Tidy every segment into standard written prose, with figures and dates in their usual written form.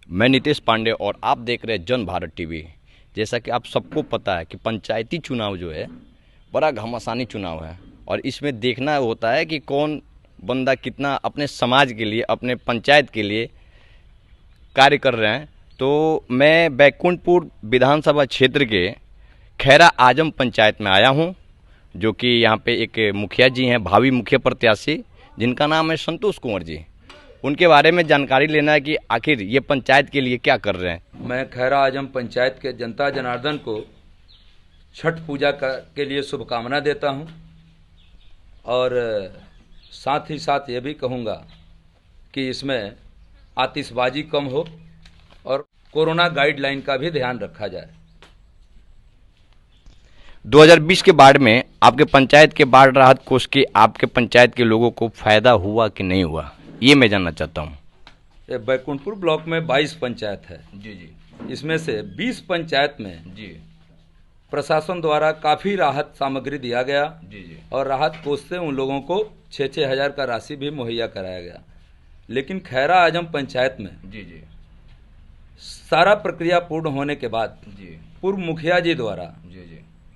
मैं नीतीश पांडे और आप देख रहे हैं जन भारत टीवी। जैसा कि आप सबको पता है कि पंचायती चुनाव जो है बड़ा घमासानी चुनाव है और इसमें देखना होता है कि कौन बंदा कितना अपने समाज के लिए, अपने पंचायत के लिए कार्य कर रहे हैं। तो मैं बैकुंठपुर विधानसभा क्षेत्र के खैरा आजम पंचायत में आया हूं, जो कि यहाँ पे एक मुखिया जी हैं, भावी मुखिया प्रत्याशी, जिनका नाम है संतोष कुंवर जी। उनके बारे में जानकारी लेना है कि आखिर ये पंचायत के लिए क्या कर रहे हैं। मैं खैरा आजम पंचायत के जनता जनार्दन को छठ पूजा के लिए शुभकामना देता हूं और साथ ही साथ ये भी कहूँगा कि इसमें आतिशबाजी कम हो और कोरोना गाइडलाइन का भी ध्यान रखा जाए। 2020 के बाढ़ में आपके पंचायत के बाढ़ राहत कोष के आपके पंचायत के लोगों को फायदा हुआ कि नहीं हुआ, ये मैं जानना चाहता हूँ। ये बैकुंठपुर ब्लॉक में 22 पंचायत है जी। इसमें से 20 पंचायत में जी प्रशासन द्वारा काफ़ी राहत सामग्री दिया गया। जी। और राहत कोष से उन लोगों को 6-6 हज़ार का राशि भी मुहैया कराया गया। लेकिन खैरा आजम पंचायत में जी सारा प्रक्रिया पूर्ण होने के बाद जी पूर्व मुखिया जी द्वारा जी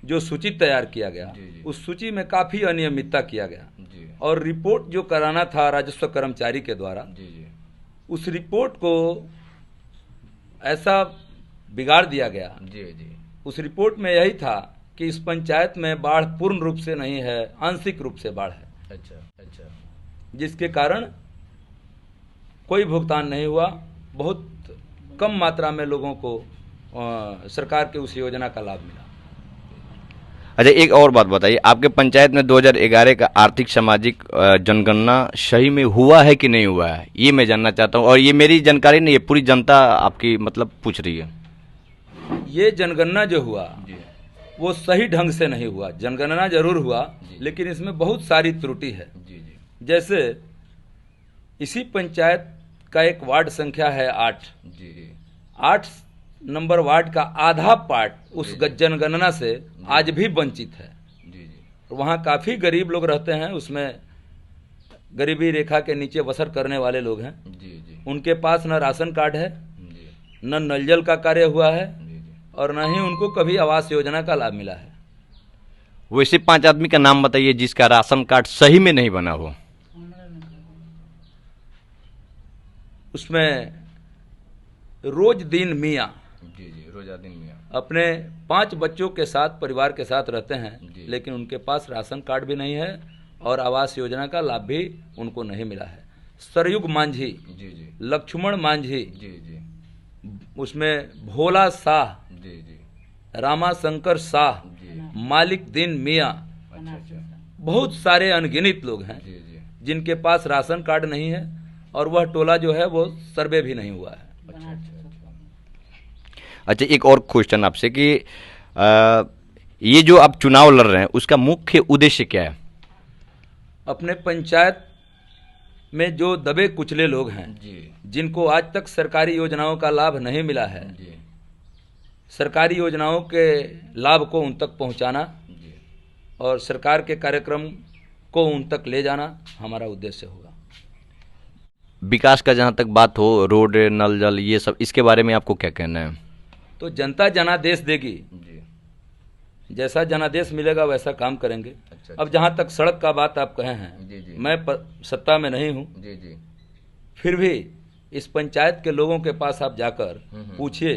जो सूची तैयार किया गया, उस सूची में काफ़ी अनियमितता किया गया और रिपोर्ट जो कराना था राजस्व कर्मचारी के द्वारा, उस रिपोर्ट को ऐसा बिगाड़ दिया गया। उस रिपोर्ट में यही था कि इस पंचायत में बाढ़ पूर्ण रूप से नहीं है, आंशिक रूप से बाढ़ है। अच्छा। जिसके कारण कोई भुगतान नहीं हुआ। बहुत कम मात्रा में लोगों को सरकार के उस योजना का लाभ मिला। अच्छा, एक और बात बताइए, आपके पंचायत में 2011 का आर्थिक सामाजिक जनगणना सही में हुआ है कि नहीं हुआ है, ये मैं जानना चाहता हूँ। और ये मेरी जानकारी नहीं है, पूरी जनता आपकी मतलब पूछ रही है। ये जनगणना जो हुआ वो सही ढंग से नहीं हुआ। जनगणना जरूर हुआ लेकिन इसमें बहुत सारी त्रुटि है। जैसे इसी पंचायत का एक वार्ड संख्या है 8 नंबर वार्ड का आधा पार्ट उस जनगणना से आज भी वंचित है। वहाँ काफ़ी गरीब लोग रहते हैं, उसमें गरीबी रेखा के नीचे बसर करने वाले लोग हैं। उनके पास न राशन कार्ड है, न नल जल का कार्य हुआ है और न ही उनको कभी आवास योजना का लाभ मिला है। वैसे 5 आदमी का नाम बताइए जिसका राशन कार्ड सही में नहीं बना हो। उसमें रोजदीन मियाँ अपने 5 बच्चों के साथ, परिवार के साथ रहते हैं, लेकिन उनके पास राशन कार्ड भी नहीं है और आवास योजना का लाभ भी उनको नहीं मिला है। सरयुग मांझी, लक्ष्मण मांझी, उसमें भोला शाह, रामाशंकर शाह, मालिक दिन मियाँ, बहुत सारे अनगिनत लोग हैं जिनके पास राशन कार्ड नहीं है और वह टोला जो है वो सर्वे भी नहीं हुआ है। अच्छा, एक और क्वेश्चन आपसे कि ये जो आप चुनाव लड़ रहे हैं उसका मुख्य उद्देश्य क्या है? अपने पंचायत में जो दबे कुचले लोग हैं जिनको आज तक सरकारी योजनाओं का लाभ नहीं मिला है, सरकारी योजनाओं के लाभ को उन तक पहुंचाना और सरकार के कार्यक्रम को उन तक ले जाना हमारा उद्देश्य होगा। विकास का जहाँ तक बात हो, रोड, नल जल, ये सब, इसके बारे में आपको क्या कहना है? तो जनता जनादेश देगी, जैसा जनादेश मिलेगा वैसा काम करेंगे। अच्छा। अब जहाँ तक सड़क का बात आप कहे हैं, मैं सत्ता में नहीं हूँ, फिर भी इस पंचायत के लोगों के पास आप जाकर पूछिए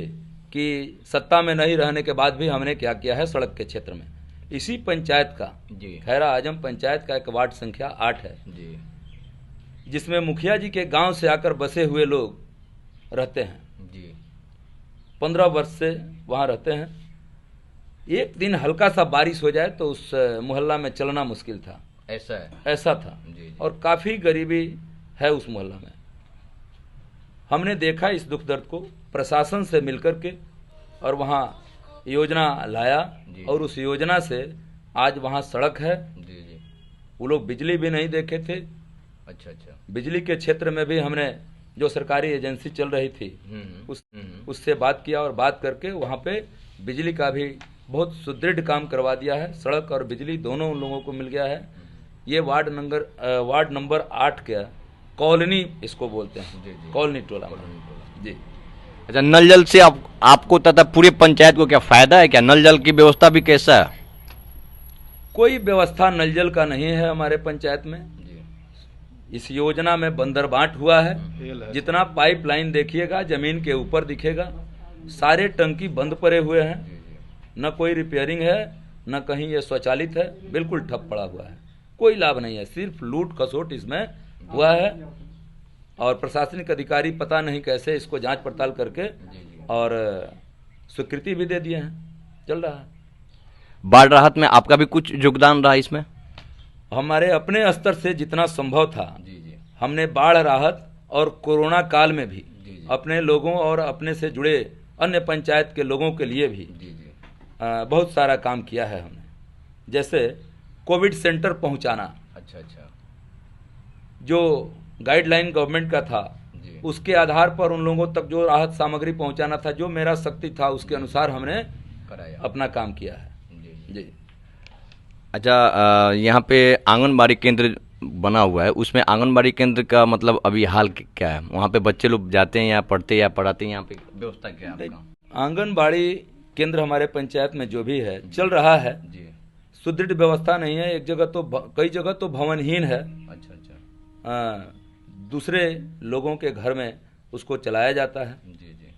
कि सत्ता में नहीं रहने के बाद भी हमने क्या किया है सड़क के क्षेत्र में। इसी पंचायत का, खैरा आजम पंचायत का एक वार्ड संख्या 8 है जिसमें मुखिया जी के गांव से आकर बसे हुए लोग रहते हैं। 15 वर्ष से वहाँ रहते हैं। एक दिन हल्का सा बारिश हो जाए तो उस मोहल्ला में चलना मुश्किल था। ऐसा था। और काफ़ी गरीबी है उस मोहल्ला में। हमने देखा इस दुख दर्द को प्रशासन से मिलकर के और वहाँ योजना लाया और उस योजना से आज वहाँ सड़क है। वो लोग बिजली भी नहीं देखे थे। अच्छा। बिजली के क्षेत्र में भी हमने जो सरकारी एजेंसी चल रही थी उससे बात किया और बात करके वहाँ पे बिजली का भी बहुत सुदृढ़ काम करवा दिया है। सड़क और बिजली दोनों उन लोगों को मिल गया है। ये वार्ड नंबर 8 का कॉलोनी इसको बोलते हैं, कॉलोनी टोला जी। अच्छा, नल जल से आपको तथा पूरे पंचायत को क्या फायदा है? क्या नल जल की व्यवस्था भी कैसा है? कोई व्यवस्था नल जल का नहीं है हमारे पंचायत में। इस योजना में बंदरबांट हुआ है। जितना पाइपलाइन देखिएगा जमीन के ऊपर दिखेगा, सारे टंकी बंद पड़े हुए हैं, न कोई रिपेयरिंग है न कहीं ये स्वचालित है, बिल्कुल ठप पड़ा हुआ है, कोई लाभ नहीं है, सिर्फ लूट खसोट इसमें हुआ है। और प्रशासनिक अधिकारी पता नहीं कैसे इसको जांच पड़ताल करके और स्वीकृति भी दे दिए हैं, चल रहा है। बाढ़ राहत में आपका भी कुछ योगदान रहा इसमें? हमारे अपने स्तर से जितना संभव था हमने बाढ़ राहत और कोरोना काल में भी अपने लोगों और अपने से जुड़े अन्य पंचायत के लोगों के लिए भी बहुत सारा काम किया है हमने। जैसे कोविड सेंटर पहुंचाना, अच्छा, जो गाइडलाइन गवर्नमेंट का था उसके आधार पर उन लोगों तक जो राहत सामग्री पहुंचाना था, जो मेरा शक्ति था उसके अनुसार हमने अपना काम किया है। जी। अच्छा, यहाँ पे आंगनबाड़ी केंद्र बना हुआ है, उसमें आंगनबाड़ी केंद्र का मतलब अभी हाल क्या है? वहाँ पे बच्चे लोग जाते हैं या पढ़ते या पढ़ाते हैं? यहाँ पे व्यवस्था क्या है आपका? आंगनबाड़ी केंद्र हमारे पंचायत में जो भी है चल रहा है जी। सुदृढ़ व्यवस्था नहीं है, एक जगह तो कई जगह तो भवनहीन है। अच्छा। दूसरे लोगों के घर में उसको चलाया जाता है जी।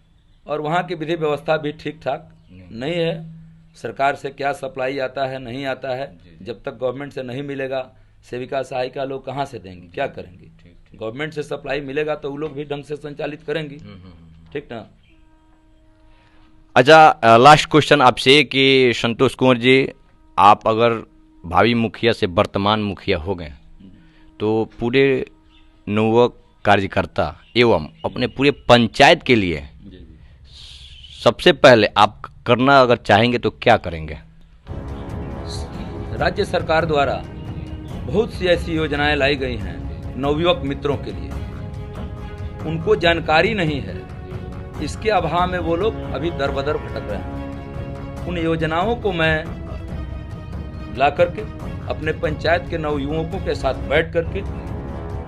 और वहाँ की विधि व्यवस्था भी ठीक ठाक नहीं है। सरकार से क्या सप्लाई आता है नहीं आता है, जब तक गवर्नमेंट से नहीं मिलेगा सेविका सहायिका लोग कहाँ से देंगे, क्या करेंगे? गवर्नमेंट से सप्लाई मिलेगा तो वो लोग भी ढंग से संचालित करेंगी, ठीक ना। अच्छा, लास्ट क्वेश्चन आपसे कि संतोष कुंवर जी, आप अगर भावी मुखिया से वर्तमान मुखिया हो गए तो पूरे नवयुवक कार्यकर्ता एवं अपने पूरे पंचायत के लिए सबसे पहले आप करना अगर चाहेंगे तो क्या करेंगे? राज्य सरकार द्वारा बहुत सी ऐसी योजनाएं लाई गई हैं नवयुवक मित्रों के लिए, उनको जानकारी नहीं है, इसके अभाव में वो लोग अभी दर बदर भटक रहे हैं। उन योजनाओं को मैं ला करके अपने पंचायत के नवयुवकों के साथ बैठ करके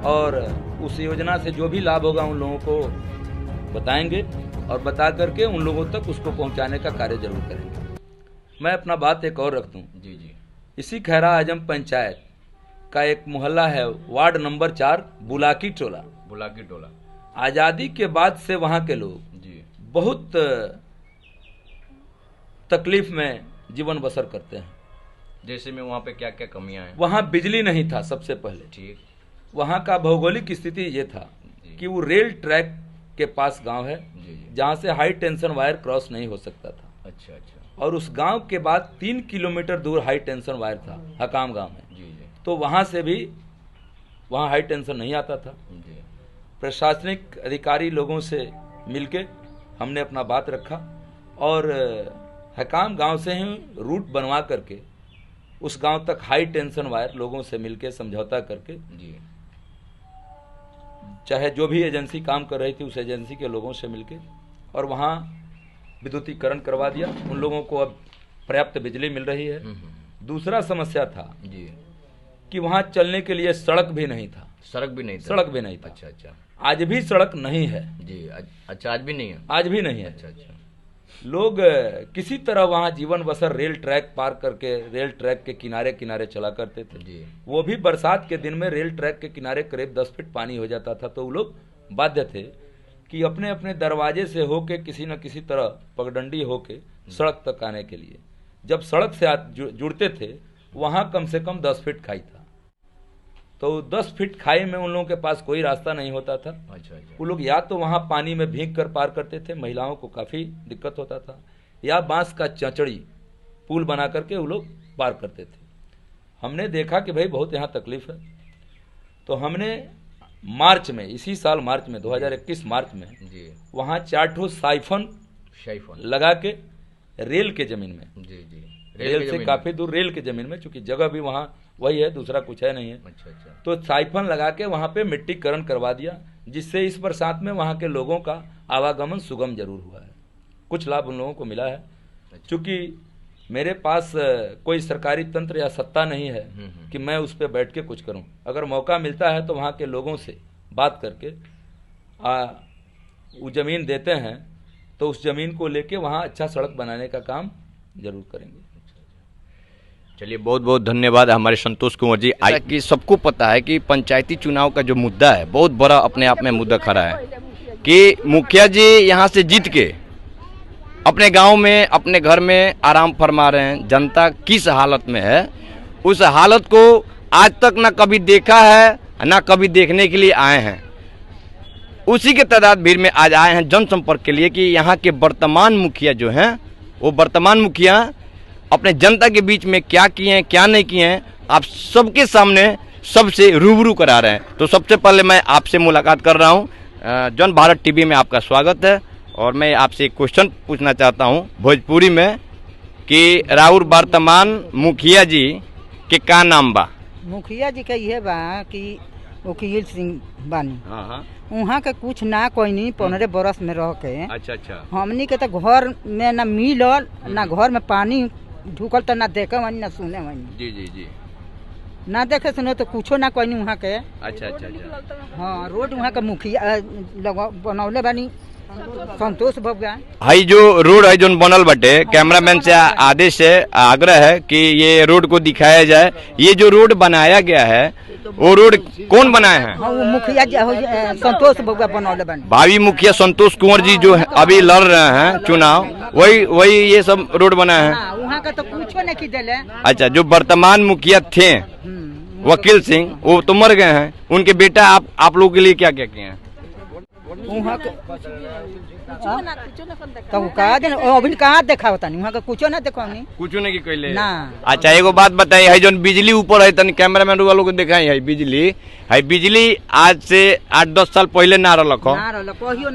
और उस योजना से जो भी लाभ होगा उन लोगों को बताएंगे और बता करके उन लोगों तक उसको पहुंचाने का कार्य जरूर करेंगे। मैं अपना बात एक और रख दूं जी। इसी खैरा आजम पंचायत का एक मोहल्ला है, वार्ड नंबर 4 बुलाकी टोला। आज़ादी के बाद से वहाँ के लोग जी बहुत तकलीफ में जीवन बसर करते हैं। जैसे में वहाँ पे क्या क्या कमियां हैं? वहाँ बिजली नहीं था सबसे पहले, ठीक। वहाँ का भौगोलिक स्थिति ये था कि वो रेल ट्रैक के पास गांव है जहाँ से हाई टेंशन वायर क्रॉस नहीं हो सकता था। अच्छा। और उस गांव के बाद 3 किलोमीटर दूर हाई टेंशन वायर था, हकाम गांव में जी। तो वहाँ से भी वहाँ हाई टेंशन नहीं आता था जी। प्रशासनिक अधिकारी लोगों से मिलके हमने अपना बात रखा और हकाम गांव से ही रूट बनवा करके उस गांव तक हाई टेंशन वायर लोगों से मिलके समझौता करके जी, चाहे जो भी एजेंसी काम कर रही थी उस एजेंसी के लोगों से मिलके और वहाँ विद्युतीकरण करवा दिया। उन लोगों को अब पर्याप्त बिजली मिल रही है। दूसरा समस्या था जी कि वहाँ चलने के लिए सड़क भी नहीं था। सड़क भी नहीं था। अच्छा। आज भी सड़क नहीं है जी। अच्छा, आज भी नहीं है? आज भी नहीं है। अच्छा। लोग किसी तरह वहाँ जीवन बसर रेल ट्रैक पार करके रेल ट्रैक के किनारे किनारे चला करते थे जी। वो भी बरसात के दिन में रेल ट्रैक के किनारे करीब 10 फीट पानी हो जाता था, तो वो लोग बाध्य थे कि अपने अपने दरवाजे से होके किसी न किसी तरह पगडंडी होके सड़क तक आने के लिए, जब सड़क से जुड़ते थे वहाँ कम से कम 10 फीट खाई था, तो 10 फीट खाई में उन लोगों के पास कोई रास्ता नहीं होता था। अच्छा। वो लोग या तो वहाँ पानी में भीग कर पार करते थे, महिलाओं को काफ़ी दिक्कत होता था, या बांस का चचड़ी पुल बना करके वो लोग पार करते थे। हमने देखा कि भाई बहुत यहाँ तकलीफ है, तो हमने मार्च में, इसी साल मार्च में 2021 मार्च में वहाँ 4 साइफन लगा के रेल के जमीन में जी। रेल से काफ़ी दूर रेल के जमीन में, चूँकि जगह भी वहाँ वही है, दूसरा कुछ है नहीं है। अच्छा। तो साइफन लगा के वहाँ पे मिट्टीकरण करवा दिया, जिससे इस बरसात में वहाँ के लोगों का आवागमन सुगम जरूर हुआ है। कुछ लाभ उन लोगों को मिला है। चूँकि मेरे पास कोई सरकारी तंत्र या सत्ता नहीं है कि मैं उस पर बैठ के कुछ करूँ। अगर मौका मिलता है तो वहाँ के लोगों से बात करके वो ज़मीन देते हैं तो उस जमीन को लेके वहाँ अच्छा सड़क बनाने का काम जरूर करेंगे। चलिए, बहुत बहुत धन्यवाद हमारे संतोष कुंवर जी। कि सबको पता है कि पंचायती चुनाव का जो मुद्दा है बहुत बड़ा अपने आप में मुद्दा खड़ा है कि मुखिया जी यहाँ से जीत के अपने गांव में अपने घर में आराम फरमा रहे हैं। जनता किस हालत में है उस हालत को आज तक ना कभी देखा है ना कभी देखने के लिए आए हैं। उसी के तादाद भीड़ में आज आए हैं जनसंपर्क के लिए कि यहाँ के वर्तमान मुखिया जो हैं वो वर्तमान मुखिया अपने जनता के बीच में क्या किए हैं क्या नहीं किए हैं आप सबके सामने सबसे रूबरू करा रहे हैं। तो सबसे पहले मैं आपसे मुलाकात कर रहा हूँ। जन भारत टीवी में आपका स्वागत है और मैं आपसे एक क्वेश्चन पूछना चाहता हूँ भोजपुरी में कि राउर वर्तमान मुखिया जी के का नाम बा? मुखिया जी का ये बा कि वकील सिंह बानी। हाँ, वहाँ के कुछ ना कोई नहीं 15 बरस में रह के। अच्छा। हमनी के तो घर में ना मिलल ना घर में पानी ढुकल तो ना देखे वही ना सुने वही। जी ना देखे सुने तो कुछो ना कोई नहीं वहाँ के। अच्छा। हाँ, रोड वहाँ का मुखिया बनौले बानी संतोष बबुआ। हाई जो रोड है जो बनल बटे, कैमरामैन से आदेश है आग्रह है कि ये रोड को दिखाया जाए। ये जो रोड बनाया गया है वो रोड कौन बनाया है? हाँ, वो मुखिया जी संतोष बबुआ बनौले बानी। भावी मुखिया संतोष कुंवर जी जो अभी लड़ रहे हैं चुनाव वही ये सब रोड बनाया है। वहाँ का तो कुछो नहीं दिले। अच्छा, जो वर्तमान मुखिया थे वकील सिंह वो तो मर गए हैं, उनके बेटा आप लोगों के लिए क्या क्या किए हैं? वहाँ के तो अभी कहाँ देखा होता नहीं वहाँ का कुछो ना देखा नहीं कुछ नहीं कहले ना। अच्छा, एगो बात बताइए, है जो बिजली ऊपर है तनी कैमरामैन वालों को दिखाई है बिजली आज से 8-10 साल पहले ना रहलक कहियो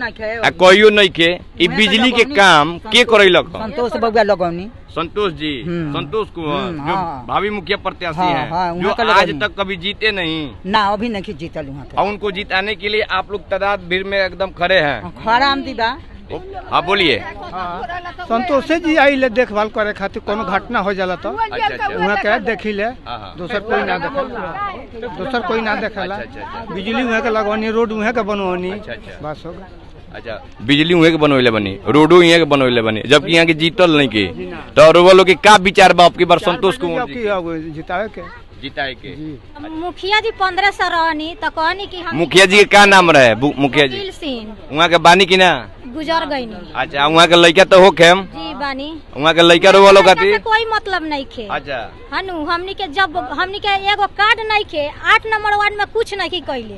नहीं के। ई बिजली के काम के करैलक? संतोष बबुआ लगौनी। संतोष जी, संतोष कुंवर जो भावी मुखिया प्रत्याशी हैं जो आज तक कभी जीते नहीं ना, अभी नहीं जीतल वहाँ के। और उनको जिताने के लिए आप लोग तादाद भीड़ में एकदम खड़े हैं। खड़ा हम दीदा। हाँ बोलिए। संतोष जी आई ले देखभाल करे खातिर कोनो घटना हो जाला तो वहाँ के देखी ले, दूसर कोई ना देखेला। बिजली वहाँ के लगवानी, रोड वहाँ के बनवानी, बस हो गया। अच्छा, बिजली वहाँ के बनवले बनी, रोडो यहाँ के बनवले बनी, जबकि यहाँ के जीतल नहीं के। तो और वो लोग का विचार बा आपकी बार संतोष कुंवर जी जिताए के? मुखिया जी 1500 रहनी तो कहनी कि हम मुखिया जी के क्या नाम रहे? मुखिया जी वहाँ के बानी की ना गुजर गई। अच्छा, वहाँ के लड़का तो हो खेम जी बानी, वहाँ के लड़का रो वालों का कोई मतलब नहीं खे। अच्छा, हनु हमनी के जब हमनी के एगो कार्ड नहीं खे 8 नंबर वार्ड में कुछ नहीं कैले।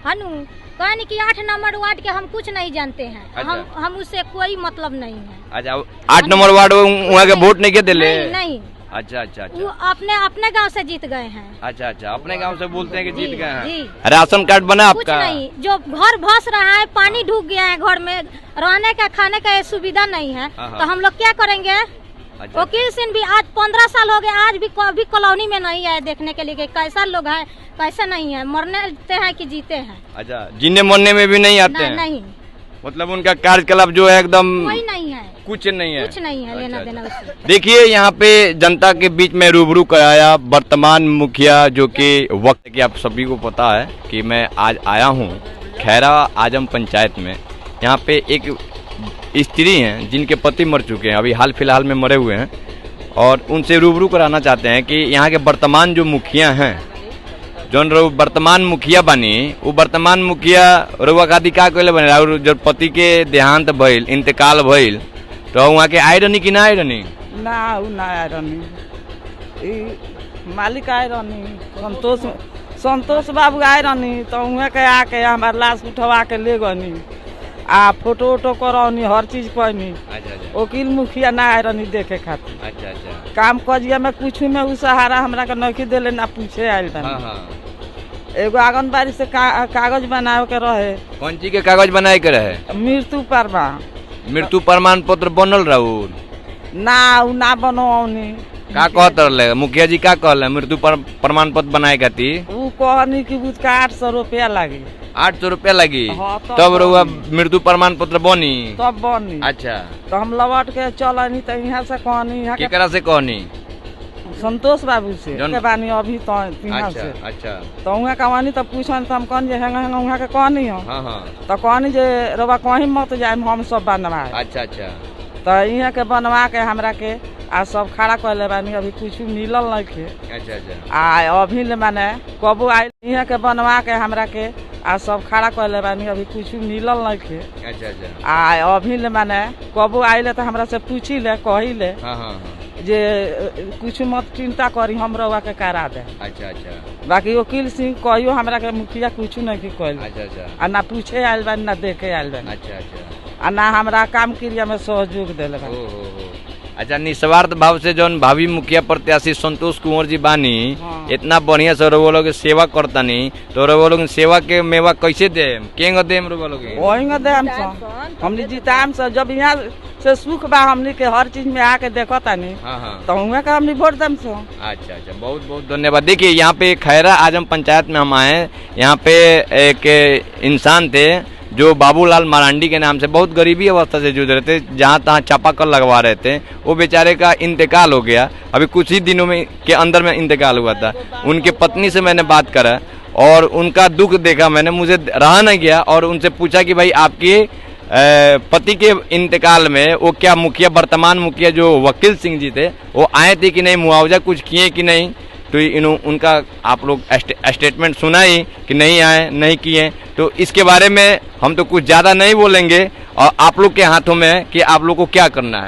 हनु कहनी कि 8 नंबर वार्ड के हम कुछ नहीं जानते हैं। अच्छा। हम उससे कोई मतलब नहीं है। अच्छा, 8 नंबर वार्ड वहाँ के वोट नहीं के दिले? नहीं। अच्छा। वो अपने गांव से जीत गए हैं। अच्छा, अपने गांव से बोलते हैं कि जीत गए हैं। राशन कार्ड बना आपका? कुछ नहीं, जो घर भस रहा है, पानी ढूक गया है, घर में रहने का खाने का सुविधा नहीं है, तो हम लोग क्या करेंगे? वकील सिंह भी आज 15 साल हो गए, आज भी कभी कॉलोनी में नहीं आए देखने के लिए कि कैसा लोग है कैसा नहीं है, मरने हैं कि जीते हैं। अच्छा, जीने मरने में भी नहीं आते हैं? नहीं, मतलब उनका कार्यकलाप जो है एकदम कोई नहीं है, कुछ नहीं है लेना देना उससे। देखिए, यहाँ पे जनता के बीच में रूबरू कराया वर्तमान मुखिया जो कि वक्त की आप सभी को पता है कि मैं आज आया हूँ खैरा आजम पंचायत में। यहाँ पे एक स्त्री हैं जिनके पति मर चुके हैं, अभी हाल फिलहाल में मरे हुए हैं, और उनसे रूबरू कराना चाहते हैं कि यहाँ के वर्तमान जो मुखिया हैं, जो वर्तमान मुखिया बनी वो वर्तमान मुखिया रुआ खाती का कहले बने और जब पति के देहांत भइल इंतकाल भइल तो वहाँ के आए रहनी कि ना आए रहनी? ना, वो ना आए रहनी, मालिक आए रहनी, संतोष बाबू आए रहनी, तो वहाँ के आके हमारे लाश उठवा के ले गनी आ फोटो वोटो करौनी, हर चीज कहनी। वकील मुखिया ना आए रहनी देखे खातिर। अच्छा, काम कजिया में कुछ में उ सहारा हमरा के नहीं दिले, ना पूछे आयल रहनी। एगो आंगनबाड़ी से कागज बनावे के रहे। कौन चीज के कागज बनाए के रहे? मृत्यु प्रमाण पत्र बनल रहू ना, उ ना बनौनी। का कहत रहे मुखिया जी? का कहले मृत्यु प्रमाण पत्र बनाए खातिर? उ कहनी कि उसका 800 रुपया लगी। 800 रुपया लगी? हाँ, तब रहुआ मृत्यु प्रमाण पत्र बनी? तब बनी। अच्छा, तो हम लौट के चलनी तो यहाँ से कहनी, केकरा से कहनी? संतोष बाबू से के बानी अभी तो यहाँ से अच्छा तो उहाँ कहानी तो पूछन तो हम कहनी जे हेंगा हेंगा उहाँ के कहनी हो हाँ हाँ तो कहनी जे रवा कहीं मत जाए हम सब बनवाए। अच्छा अच्छा तो यहाँ के बनवा के हमरा के आ सब खड़ा कर ले बानी अभी कुछ मिलल नहीं के। अच्छा अच्छा आ अभी ले माने कबू आए यहाँ के बनवा के हमरा के आ सब खड़ा कर ले बानी अभी कुछ मिलल नहीं के। अच्छा अच्छा आ अभी ले माने कबू आइले तो हमरा से पूछी ले कही ले हाँ हाँ जे कुछ मत चिंता करी हम रउआ के करा दे। अच्छा अच्छा बाकी वकील सिंह कहियो हमरा के मुखिया कुछ नहीं की कहल अच्छा अच्छा आ ना पूछे आयल बानी ना देखे आयल बानी अच्छा अच्छा आ ना हमरा काम क्रिया में सहयोग देले बानी। हो अच्छा निस्वार्थ भाव से जौन भावी मुखिया प्रत्याशी संतोष कुंवर जी बानी इतना बढ़िया से वो लोग सेवा करतानी तो वो लोग सेवा के मेवा कैसे दे केंग देम रो लोग वही दे हमनी जीताम से जब यहाँ से सुख बा हमनी के हर चीज में आके देखतानी तो हुआ का हमनी वोट देम से। अच्छा अच्छा बहुत बहुत धन्यवाद। देखिए यहाँ पे खैरा आजम पंचायत में हम आए, यहाँ पे एक इंसान थे जो बाबूलाल मरांडी के नाम से बहुत गरीबी अवस्था से जूझ रहे थे, जहाँ तहाँ चापाकल लगवा रहे थे। वो बेचारे का इंतकाल हो गया, अभी कुछ ही दिनों में के अंदर में इंतकाल हुआ था। उनके पत्नी से मैंने बात करा और उनका दुख देखा मैंने, मुझे रहा नहीं गया और उनसे पूछा कि भाई आपके पति के इंतकाल में वो क्या मुखिया वर्तमान मुखिया जो वकील सिंह जी थे वो आए थे कि नहीं, मुआवजा कुछ किए कि नहीं। तो उनका आप लोग स्टेटमेंट सुना ही कि नहीं आए नहीं किए। तो इसके बारे में हम तो कुछ ज़्यादा नहीं बोलेंगे और आप लोग के हाथों में कि आप लोग को क्या करना है।